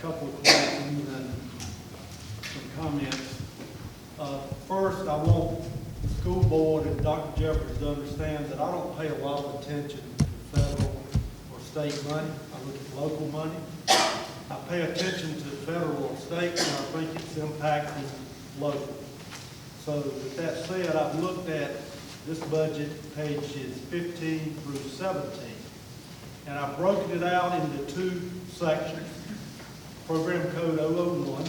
couple of questions and some comments. First, I want the school board and Dr. Jeffers to understand that I don't pay a lot of attention to federal or state money. I look at local money. I pay attention to federal or state, and I think it's impacting local. So with that said, I've looked at this budget, pages 15 through 17, and I've broken it out into two sections. Program Code 001,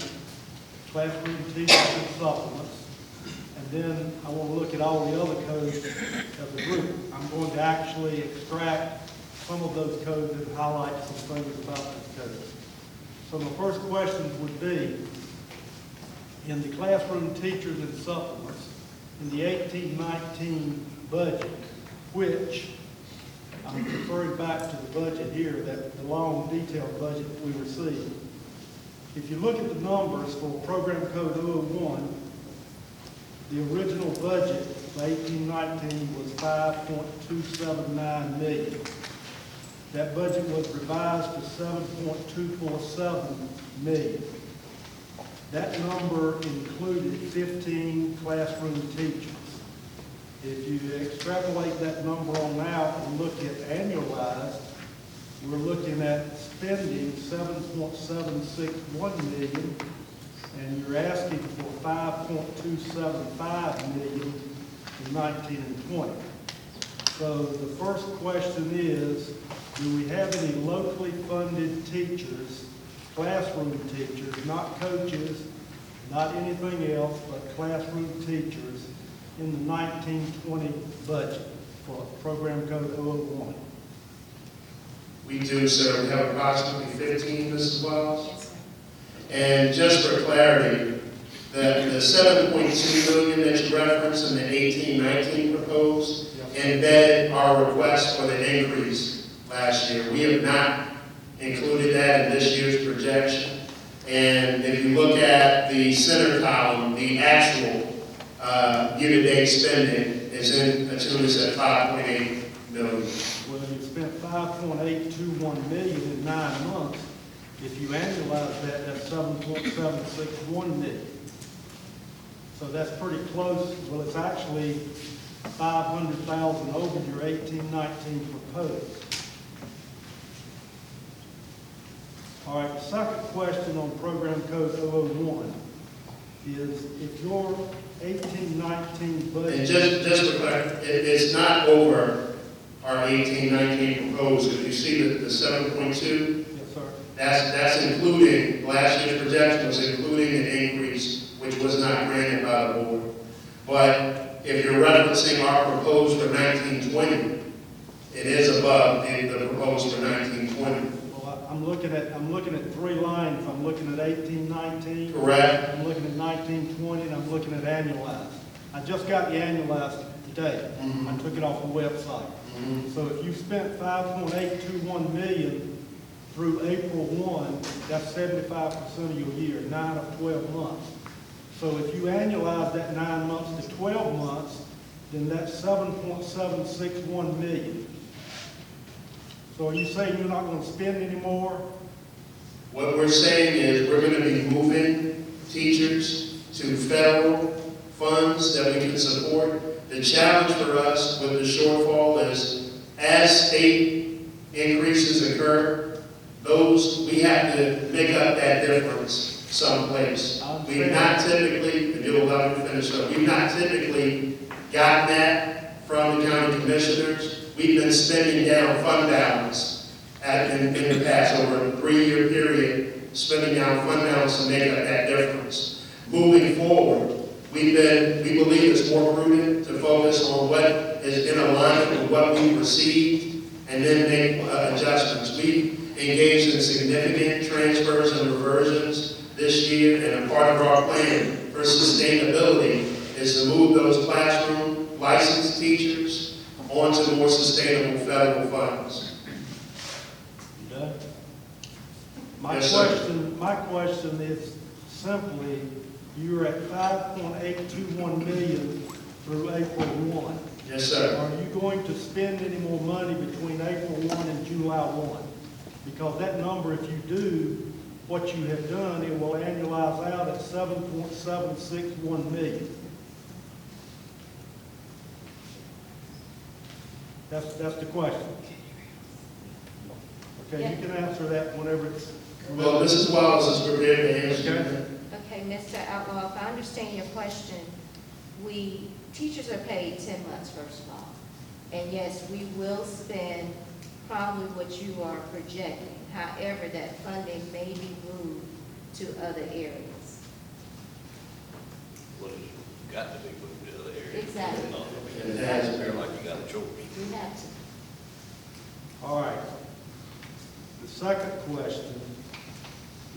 classroom teachers and supplements, and then I want to look at all the other codes of the group. I'm going to actually extract some of those codes and highlight some things about those codes. So my first question would be, in the classroom teachers and supplements, in the 18-19 budget, which I'm referring back to the budget here, that the long detailed budget that we received. If you look at the numbers for Program Code 001, the original budget for 18-19 was $5.279 million. That budget was revised to $7.247 million. That number included 15 classroom teachers. If you extrapolate that number on out and look at annualized, we're looking at spending $7.761 million, and you're asking for $5.275 million in 19 and 20. So the first question is, do we have any locally funded teachers, classroom teachers, not coaches, not anything else, but classroom teachers in the 19-20 budget for Program Code 001? We do, sir. We have approximately 15, Mrs. Wells. Yes, sir. And just for clarity, the $7.2 million that you referenced in the 18-19 proposed embedded our request for the increase last year. We have not included that in this year's projection. And if you look at the center column, the actual year-to-date spending is in a tune at $5.8 million. Well, you spent $5.821 million in 9 months. If you annualize that, that's $7.761 million. So that's pretty close. Well, it's actually $500,000 over your 18-19 proposed. All right, the second question on Program Code 001 is, if your 18-19 budget... And just for clarity, it's not over our 18-19 proposed. If you see the 7.2, yes, sir. That's including, last year's projection was including an increase which was not granted by the board. But if you're referencing our proposed for 19-20, it is above the proposed for 19-20. I'm looking at 3 lines. I'm looking at 18-19. Correct. I'm looking at 19-20, and I'm looking at annualized. I just got the annualized today. Mm-hmm. I took it off the website. Mm-hmm. So if you spent $5.821 million through April 1, that's 75% of your year, 9 of 12 months. So if you annualize that 9 months to 12 months, then that's $7.761 million. So are you saying you're not going to spend any more? What we're saying is we're going to be moving teachers to federal funds that we can support. The challenge for us with the shortfall is, as state increases occur, we have to make up that difference someplace. We've not typically, and you'll allow me to finish up, we've not typically gotten that from the county commissioners. We've been spending down fund balance in the past, over a 3-year period, spending down fund balance to make up that difference. Moving forward, we believe it's more prudent to focus on what is in alignment with what we received and then make adjustments. We've engaged in significant transfers and reversions this year, and a part of our plan for sustainability is to move those classroom licensed teachers onto more sustainable federal funds. Yeah. My question is simply, you're at $5.821 million through April 1. Yes, sir. Are you going to spend any more money between April 1 and July 1? Because that number, if you do, what you have done, it will annualize out at 7.761 million. That's the question. Okay, you can answer that whenever it's. Well, Mrs. Wallace is prepared to answer. Okay. Okay, Mr. Outlaw, if I understand your question, teachers are paid 10 months, first of all. And yes, we will spend probably what you are projecting. However, that funding may be moved to other areas. Well, it's got to be moved to other areas. Exactly. It has. It's like you got a choice. We have to. All right. The second question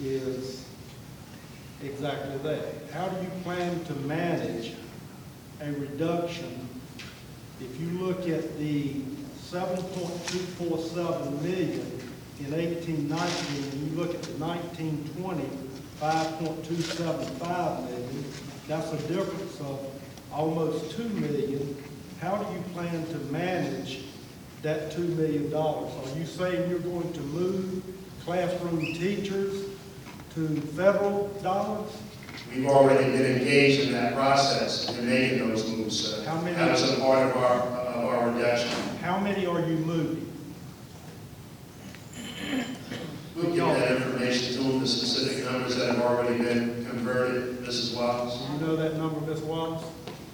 is exactly that. How do you plan to manage a reduction? If you look at the 7.247 million in 18-19, and you look at the 19-20, 5.275 million, that's a difference of almost 2 million. How do you plan to manage that $2 million? Are you saying you're going to move classroom teachers to federal dollars? We've already been engaged in that process in making those moves, sir. How many? That was a part of our reduction. How many are you moving? We'll give that information to them, the specific numbers that have already been converted, Mrs. Wallace. Do you know that number, Ms. Wallace?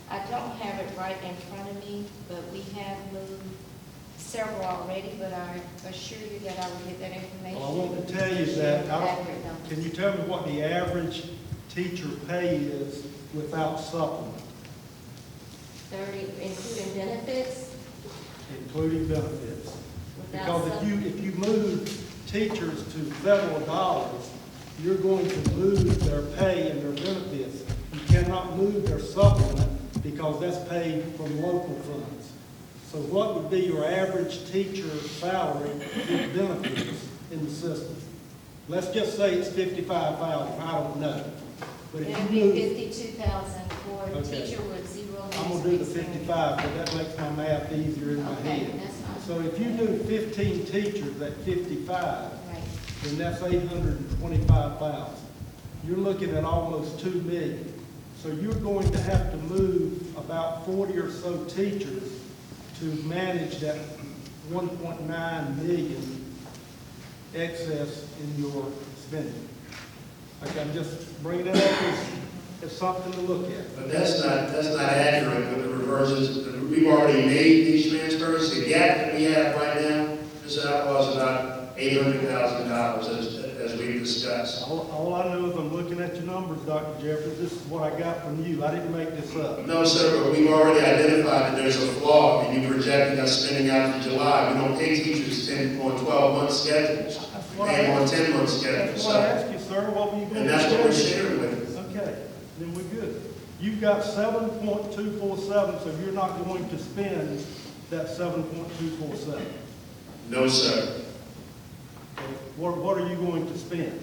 I don't have it right in front of me, but we have moved several already, but I assure you that I will get that information. Well, I want to tell you that, Accurate numbers. can you tell me what the average teacher pay is without supplement, 30, including benefits, including benefits? without Because if you move teachers to federal dollars, you're going to lose their pay and their benefits. You cannot move their supplement because that's paid from local funds. So what would be your average teacher salary with benefits in the system? Let's just say it's 55,000, I don't know. But It if would you be move, 52,000 for a Okay. teacher with 0 I'm gonna do the 55, but that makes my math easier in my Okay, head. that's fine. So if you do 15 teachers at 55, Right. then that's 825,000. You're looking at almost 2 million. So you're going to have to move about 40 or so teachers to manage that 1.9 million excess in your spending. Okay, I'm just bringing that up as something to look at. But that's not accurate with the reverses. We've already made these transfers. The gap that we have right now, Mr. Outlaw, is about $800,000 as we've discussed. All I know is I'm looking at your numbers, Dr. Jeffries. This is what I got from you. I didn't make this up. No, sir, but we've already identified that there's a flaw in you projecting us spending out to July. We don't pay teachers 10 or 12-month schedules. We what I pay them on asked. 10-month schedules. That's what I So, asked you, sir. What were you going to and do? that's what we're sharing with you. Okay, then we're good. You've got 7.247, so you're not going to spend that 7.247. No, sir. What are you going to spend?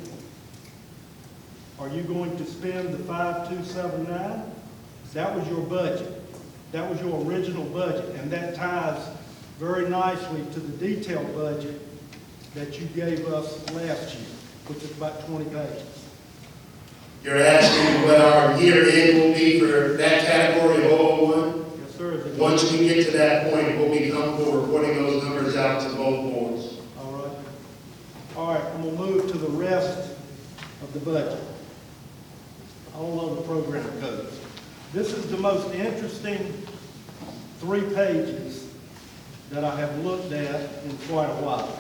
Are you going to spend the 5,279? That was your budget. That was your original budget, and that ties very nicely to the detailed budget that you gave us last year, which is about 20 pages. You're asking what our year end will be for that category of 001? Yes, sir. Is it- Once we get to that point, we'll be comfortable reporting those numbers out to both boards. All right. All right, I'm gonna move to the rest of the budget. All of the program codes. This is the most interesting 3 pages that I have looked at in quite a while.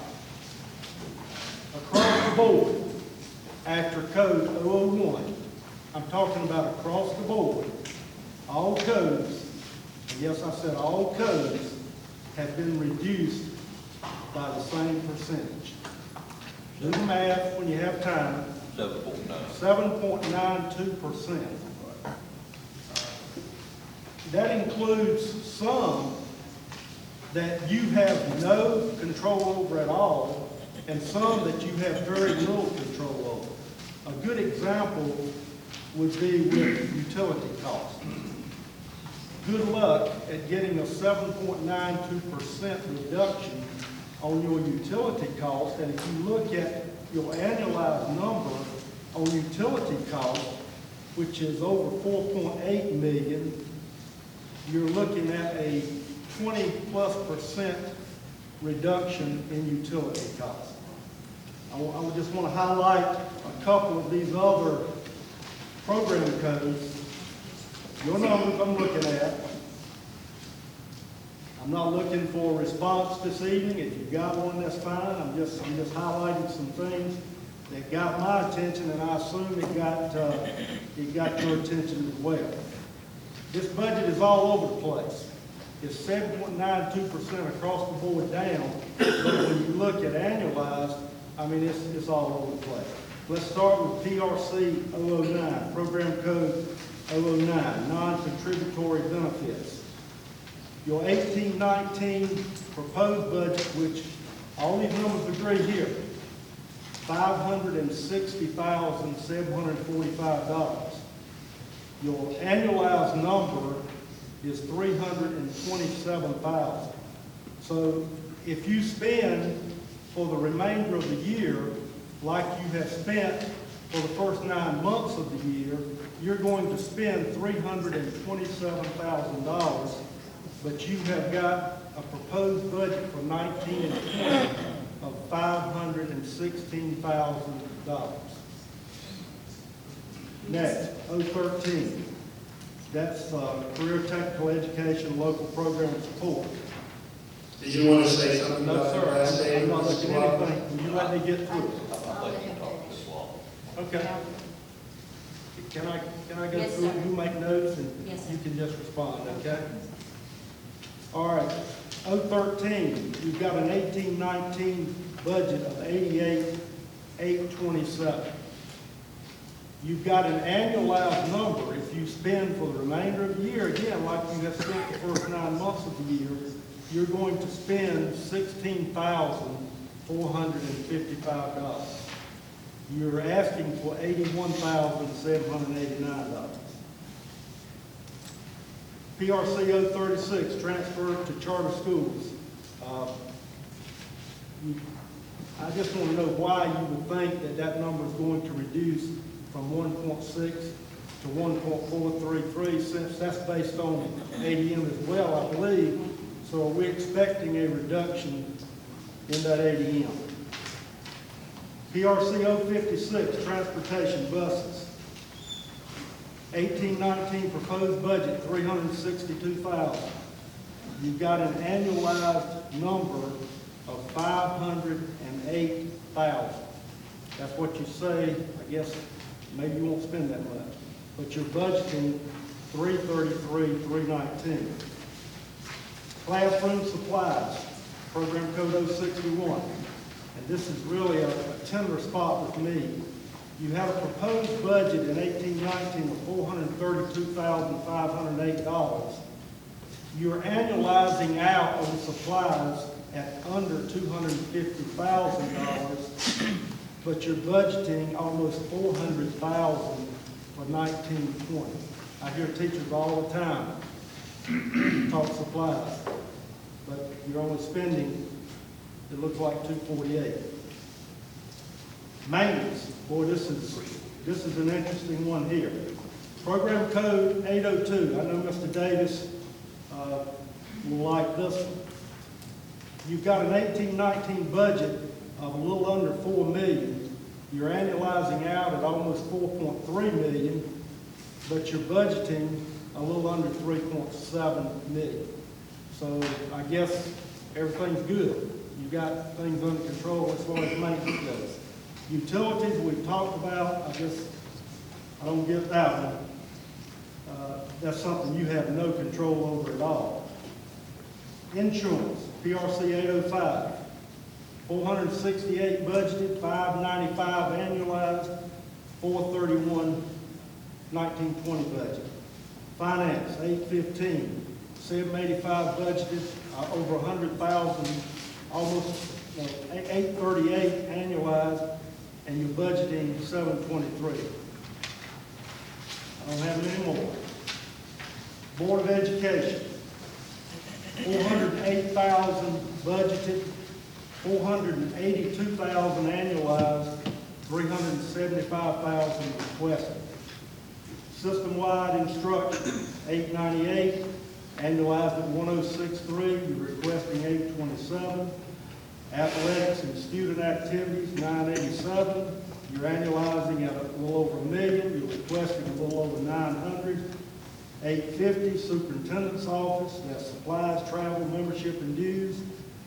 Across the board, after code 001, I'm talking about across the board, all codes, and yes, I said all codes, have been reduced by the same percentage. Do the math when you have time. 7.9. 7.92%. That includes some that you have no control over at all, and some that you have very little control over. A good example would be with utility costs. Good luck at getting a 7.92% reduction on your utility cost, and if you look at your annualized number on utility costs, which is over 4.8 million, you're looking at a 20+% reduction in utility costs. I just want to highlight a couple of these other program codes. Your numbers I'm looking at. I'm not looking for a response this evening. If you've got one, that's fine. I'm just highlighting some things that got my attention, and I assume it got your attention as well. This budget is all over the place. It's 7.92% across the board down, but when you look at annualized, I mean, it's all over the place. Let's start with PRC 009, Program Code 009, non-contributory benefits. Your 18-19 proposed budget, which all these numbers agree here, $560,745. Your annualized number is $327,000. So if you spend for the remainder of the year like you have spent for the first 9 months of the year, you're going to spend $327,000, but you have got a proposed budget for 19 and 20 of $516,000. Next, 013. That's Career Technical Education Local Program Support. Did you want to say something No, about the last sir, statement? I'm not looking at anything. Will you let me get through it? I'll let you talk this long. Okay. Can I go Yes, through it? sir. You make notes and Yes, sir. you can just respond, okay? All right, 013, you've got an 18-19 budget of 88,827. You've got an annualized number, if you spend for the remainder of the year, again, like you have spent the first 9 months of the year, you're going to spend $16,455. You're asking for $81,789. PRC 036, transfer to charter schools. I just want to know why you would think that that number is going to reduce from 1.6 to 1.433, since that's based on ADM as well, I believe. So are we expecting a reduction in that ADM? PRC 056, transportation buses. 18-19 proposed budget, $362,000. You've got an annualized number of $508,000. That's what you say. I guess maybe you won't spend that much, but you're budgeting $333,319. Classroom supplies, program code 061. And this is really a tender spot with me. You have a proposed budget in 18-19 of $432,508. You're annualizing out on supplies at under $250,000, but you're budgeting almost $400,000 for 19-20. I hear teachers all the time talk supplies, but you're only spending, it looks like $248. Maintenance, boy, this is an interesting one here. Program code 802. I know Mr. Davis will like this one. You've got an 18-19 budget of a little under $4 million. You're annualizing out at almost $4.3 million, but you're budgeting a little under $3.7 million. So I guess everything's good. You've got things under control as far as maintenance goes. Utilities we've talked about, I don't get that one. That's something you have no control over at all. Insurance, PRC 805, 468 budgeted, 595 annualized, 431 19-20 budget. Finance, 815, 785 budgeted, over 100,000, almost 838 annualized, and you're budgeting 723. I don't have it anymore. Board of Education, 408,000 budgeted, 482,000 annualized, $375,000 requested. System-wide instruction, $898, annualized at $106.3, you're requesting $827. Athletics and student activities, $987, you're annualizing at a little over $1 million, you're requesting a little over $900. $850, superintendent's office, that's supplies, travel, membership, and dues.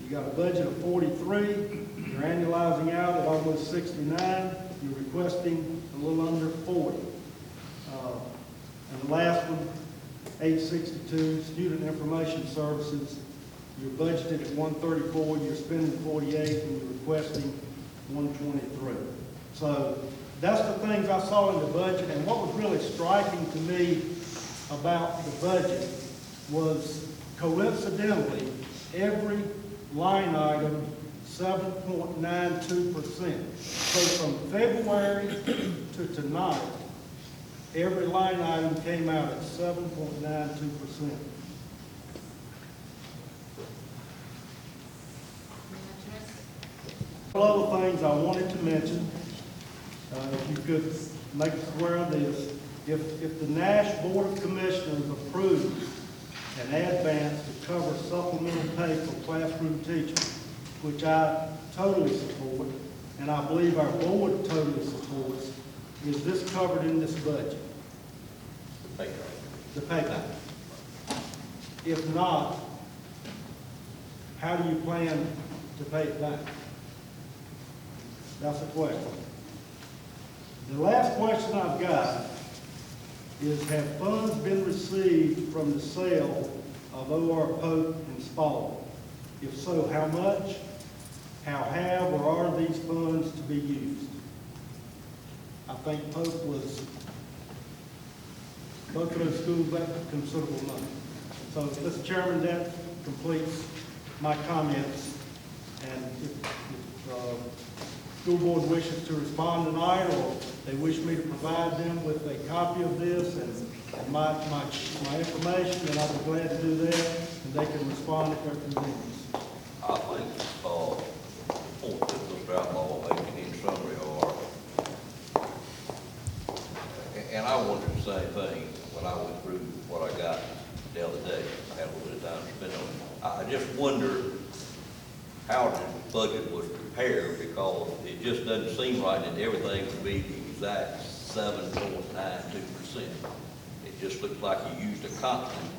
You got a budget of $43, you're annualizing out at almost $69, you're requesting a little under $40. And the last one, $862, student information services, you're budgeted at $134, you're spending $48, and you're requesting $123. So that's the things I saw in the budget, and what was really striking to me about the budget was coincidentally, every line item 7.92%. So from February to tonight, every line item came out at 7.92%. A couple other things I wanted to mention, if you could make us aware of this, if the Nash Board of Commissioners approves an advance to cover supplemental pay for classroom teachers, which I totally support, and I believe our board totally supports, is this covered in this budget? The pay back. If not, how do you plan to pay it back? That's the question. The last question I've got is, have funds been received from the sale of O.R. Pope and Spalding? If so, how much? How have or are these funds to be used? I think Pope was, both of those schools left considerable money. So, Mr. Chairman, that completes my comments. And if school board wishes to respond tonight, or they wish me to provide them with a copy of this and my information, then I'll be glad to do that, and they can respond at their convenience. I think, the point that Mr. Outlaw making in summary are, and I wondered the same thing when I went through what I got the other day. I had a little bit of time to spend on it. I just wonder how the budget was prepared, because it just doesn't seem right that everything would be the exact 7.92%. It just looks like you used a constant.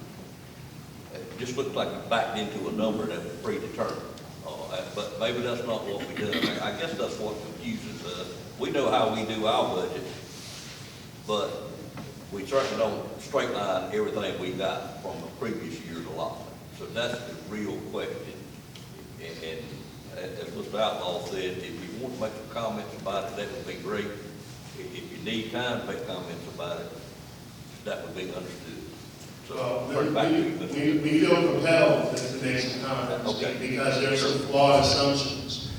It just looks like you backed into a number that was predetermined. But maybe that's not what we do. I guess that's what confuses us. We know how we do our budget, but we certainly don't straight line everything we got from the previous year's allotment. So that's the real question. And as Mr. Outlaw said, if you want to make some comments about it, that would be great. If you need time to make comments about it, that would be understood. So, we feel compelled to make some comments, okay, because there are some flawed assumptions.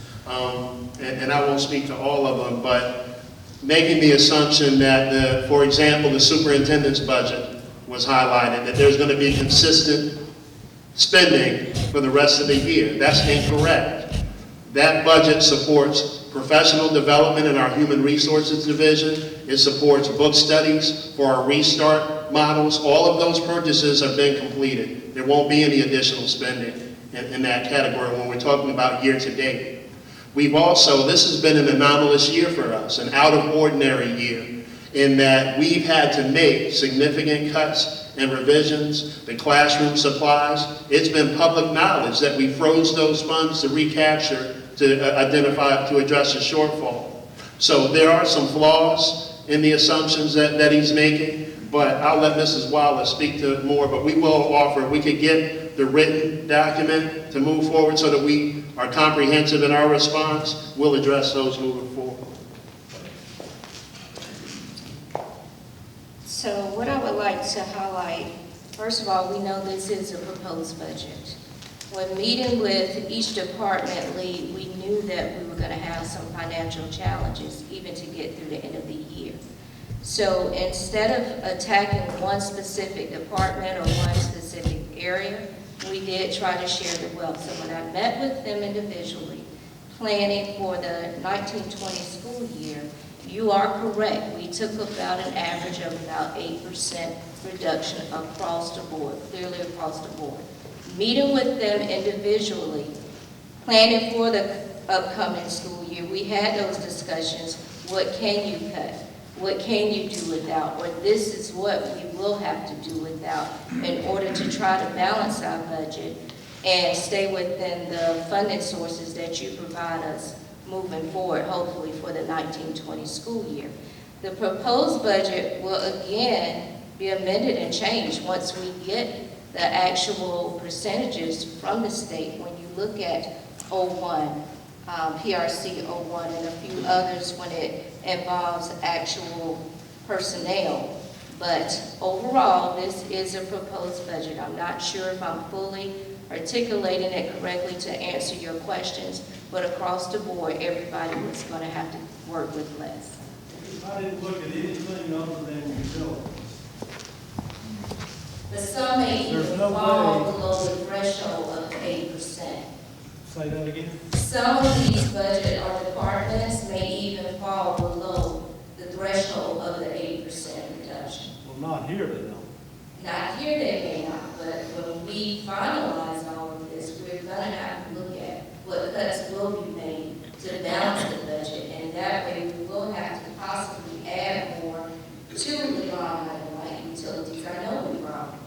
And I won't speak to all of them, but making the assumption that, for example, the superintendent's budget was highlighted, that there's going to be consistent spending for the rest of the year. That's incorrect. That budget supports professional development in our human resources division. It supports book studies for our restart models. All of those purchases have been completed. There won't be any additional spending in that category when we're talking about year to date. We've also, this has been an anomalous year for us, an out of ordinary year, in that we've had to make significant cuts and revisions, the classroom supplies. It's been public knowledge that we froze those funds to recapture, to identify, to address the shortfall. So there are some flaws in the assumptions that he's making, but I'll let Mrs. Wallace speak to it more, but we will offer, if we could get the written document to move forward so that we are comprehensive in our response, we'll address those moving forward. So what I would like to highlight, first of all, we know this is a proposed budget. When meeting with each department lead, we knew that we were going to have some financial challenges even to get through the end of the year. So instead of attacking one specific department or one specific area, we did try to share the wealth. So when I met with them individually, planning for the 1920 school year, you are correct. We took about an average of about 8% reduction across the board, clearly across the board. Meeting with them individually, planning for the upcoming school year, we had those discussions. What can you cut? What can you do without? Or this is what we will have to do without in order to try to balance our budget and stay within the funding sources that you provide us moving forward, hopefully for the 1920 school year. The proposed budget will again be amended and changed once we get the actual percentages from the state. When you look at 01, PRC 01, and a few others when it involves actual personnel. But overall, this is a proposed budget. I'm not sure if I'm fully articulating it correctly to answer your questions, but across the board, everybody was going to have to work with less. I didn't look at anything other than utilities. The sum may There's even no fall way. below the threshold of 8%. Say that again? Some of these budget or departments may even fall below the threshold of the 8% reduction. Well, not here, they don't. Not here they may not, but when we finalize all of this, we're gonna have to look at what cuts will be made to balance the budget, and that way we will have to possibly add more to the line item like utilities. I know we're wrong.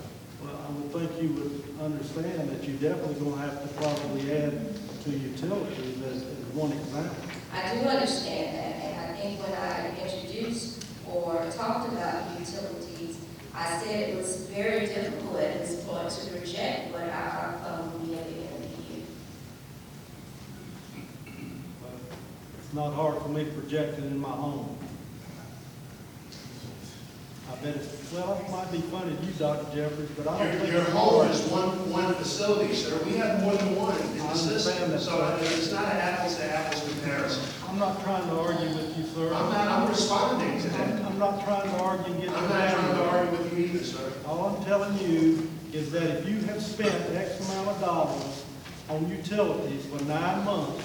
Well, I would think you would understand that you're definitely gonna have to probably add to utilities as one example. I do understand that, and I think when I introduced or talked about utilities, I said it was very difficult at this point to project what our outcome would be at the end of the year. But it's not hard for me to project it in my home. I bet it's, well, it might be funny to you, Dr. Jeffries, but I don't think. Your it's home hard. is one facility, sir. We have more than one in the I understand system, that. so it's not an apples to apples comparison. I'm not trying to argue with you, sir. I'm responding to that. I'm not trying to argue and get you I'm not trying to mad. argue with you either, sir. All I'm telling you is that if you have spent X amount of dollars on utilities for 9 months,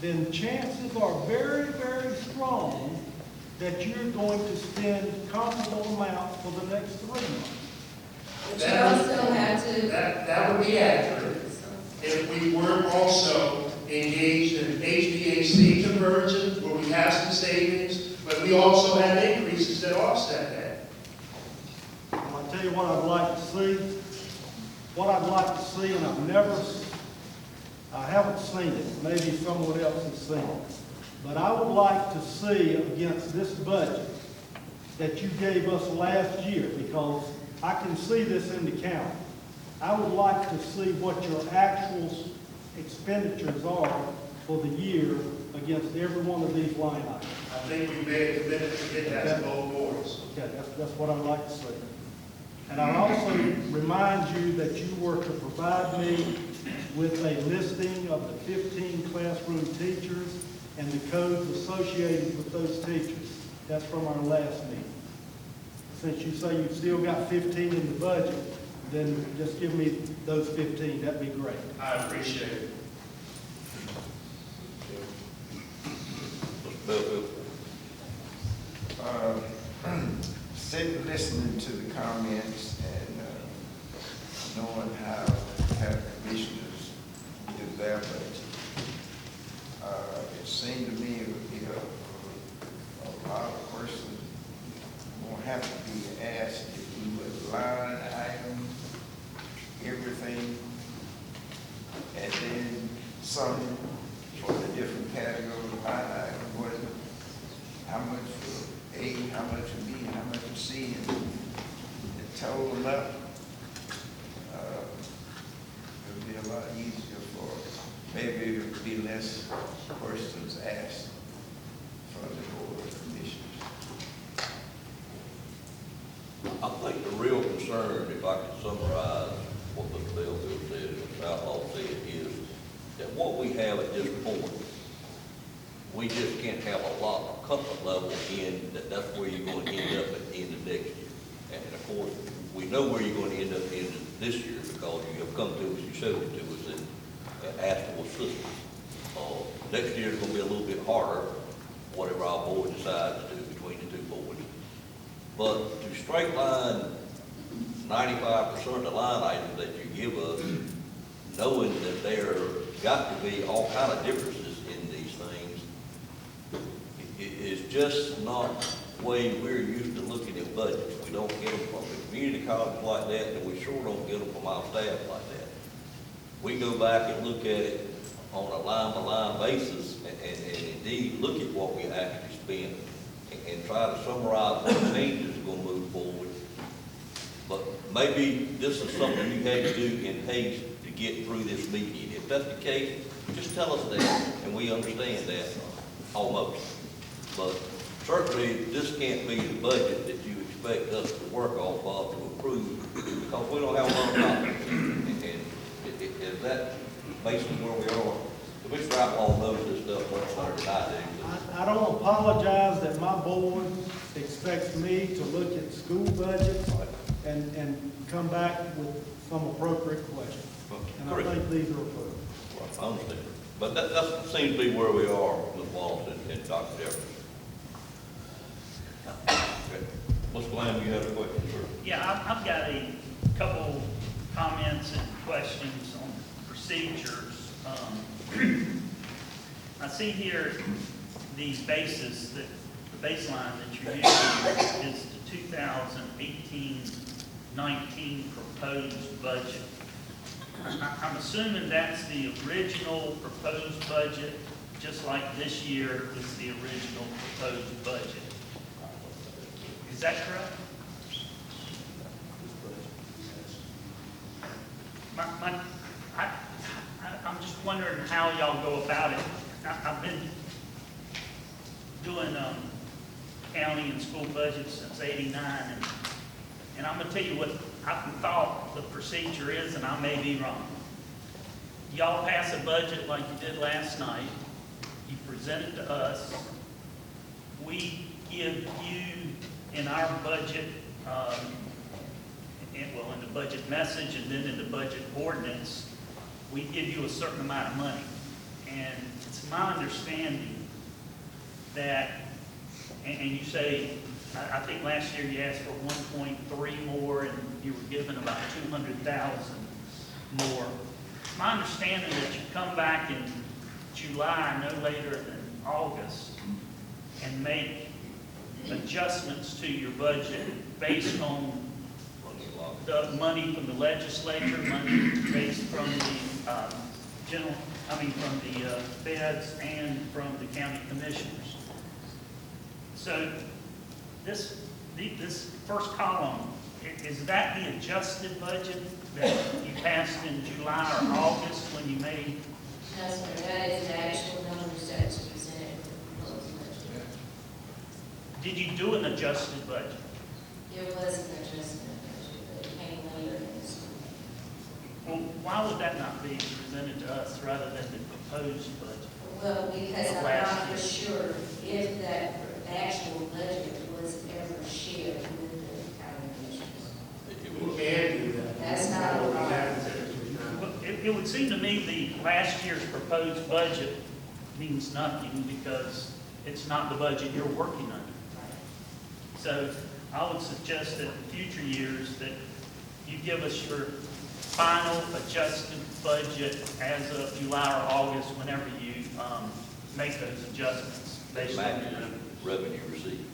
then chances are very, very strong that you're going to spend comparable amounts for the next 3 months. But you also have to. That would be accurate if we weren't also engaged in HVAC conversion, where we have some savings, but we also have increases that offset that. I'll tell you what I'd like to see. What I'd like to see, and I haven't seen it, maybe someone else has seen it, but I would like to see against this budget that you gave us last year, because I can see this in the county. I would like to see what your actual expenditures are for the year against every one of these line items. I think we made a commitment to get that to both boards. Okay, that's what I'd like to see. And I'd also remind you that you were to provide me with a listing of the 15 classroom teachers and the codes associated with those teachers. That's from our last meeting. Since you say you've still got 15 in the budget, then just give me those 15, that'd be great. I appreciate it. Sitting listening to the comments and knowing how commissioners do their budget, it seemed to me it would be a lot of questions won't have to be asked if we would line item everything and then some for the different categories line item, what is it? How much for A, how much for B, and how much for C, and total them up. It would be a lot easier for, maybe it would be less questions asked from the board of commissioners. I think the real concern, if I could summarize what Mr. Bellfield said and Mr. Outlaw said, is that what we have at this point, we just can't have a lot of comfort level in that that's where you're going to end up at the end of next year. And of course, we know where you're going to end up at the end of this year because you have come to us, you showed it to us, and asked for assistance. Next year's gonna be a little bit harder, whatever our board decides to do between the two boards. But to straight line 95% of the line items that you give us, knowing that there got to be all kind of differences in these things, it is just not the way we're used to looking at budgets. We don't get them from the community college like that, and we sure don't get them from our staff like that. We go back and look at it on a line-by-line basis and indeed look at what we actually spend and try to summarize what changes are gonna move forward. But maybe this is something you had to do in haste to get through this meeting. If that's the case, just tell us that, and we understand that almost. But certainly, this can't be the budget that you expect us to work off of to approve, because we don't have a lot of confidence. And is that basically where we are? Mr. Outlaw knows this stuff much better than I do. I don't apologize that my board expects me to look at school budgets and come back with some appropriate questions. And I think these are appropriate. I understand. But that seems to be where we are, Ms. Wallace and Dr. Jefferson. Okay. Mr. Lamb, you have a question, sir? Yeah, I've got a couple comments and questions on procedures. I see here these bases, the baseline that you're using is the 2018-19 proposed budget. I'm assuming that's the original proposed budget, just like this year is the original proposed budget. Is that correct? I'm just wondering how y'all go about it. I've been doing county and school budgets since '89, and I'm gonna tell you what I thought the procedure is, and I may be wrong. Y'all pass a budget like you did last night. You present it to us. We give you in our budget, in the budget message and then in the budget ordinance, we give you a certain amount of money. And it's my understanding that, and you say, I think last year you asked for 1.3 more and you were given about 200,000 more. It's my understanding that you come back in July, no later than August, and make adjustments to your budget based on the money from the legislature, money based from the from the feds and from the county commissioners. So this first column, is that the adjusted budget that you passed in July or August when you made? No, sir, that is the actual numbers that's presented in the proposed budget. Did you do an adjusted budget? There was an adjustment budget, but it came later in the school. Well, why would that not be presented to us rather than the proposed budget? Well, because I'm not for sure if that actual budget was ever shared with the county commissioners. We can do that. That's not a problem. Well, it would seem to me the last year's proposed budget means nothing because it's not the budget you're working under. So I would suggest that in future years that you give us your final adjusted budget as of July or August, whenever you make those adjustments based on your Revenue received.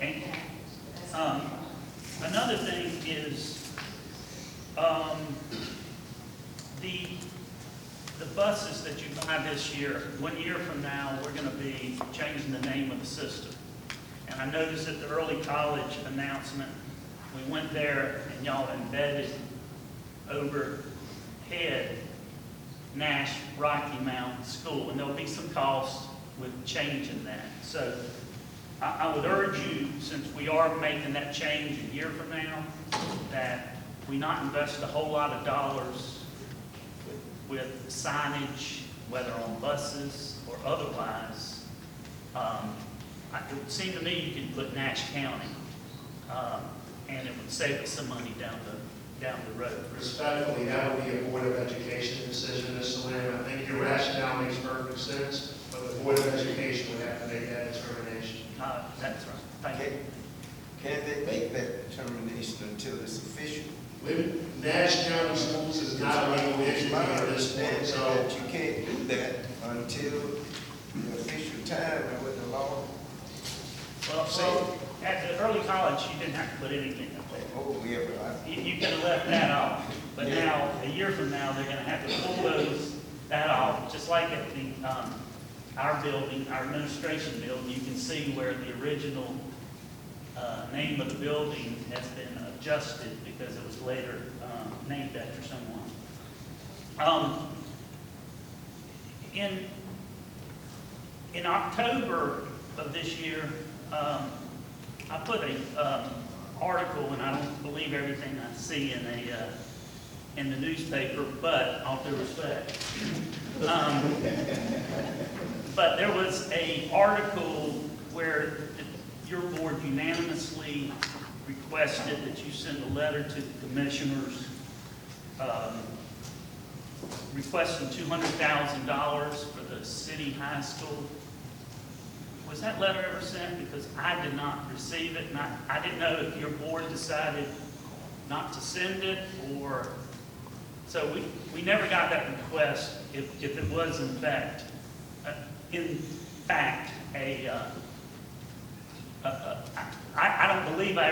And another thing is the buses that you buy this year. 1 year from now, we're going to be changing the name of the system. And I noticed at the early college announcement, we went there and y'all embedded overhead Nash-Rocky Mount School, and there'll be some cost with changing that. So I would urge you, since we are making that change a year from now, that we not invest a whole lot of dollars with signage, whether on buses or otherwise. It would seem to me you could put Nash County, and it would save us some money down down the road. Respectfully, that would be a Board of Education decision, Mr. Lamb. I think your rationale makes perfect sense, but the Board of Education would have to make that determination. That's right. Thank you. Can they make that determination until it's official? Nash County Schools is not a legal It's entity my at this point, understanding so that you can't do that until the official time and with the law. Well, at the early college, you didn't have to put anything up there. Oh, yeah, but You could have left that off, but now, a year from now, they're gonna have to pull that off, just like at the, our building, our administration building, you can see where the original, name of the building has been adjusted because it was later, named after someone. In October of this year, I put a, article, and I don't believe everything I see in the newspaper, but all due respect. But there was a article where your board unanimously requested that you send a letter to the commissioners, requesting $200,000 for the city high school. Was that letter ever sent? Because I did not receive it, and I didn't know if your board decided not to send it, or, so we never got that request, if it was in fact I don't believe I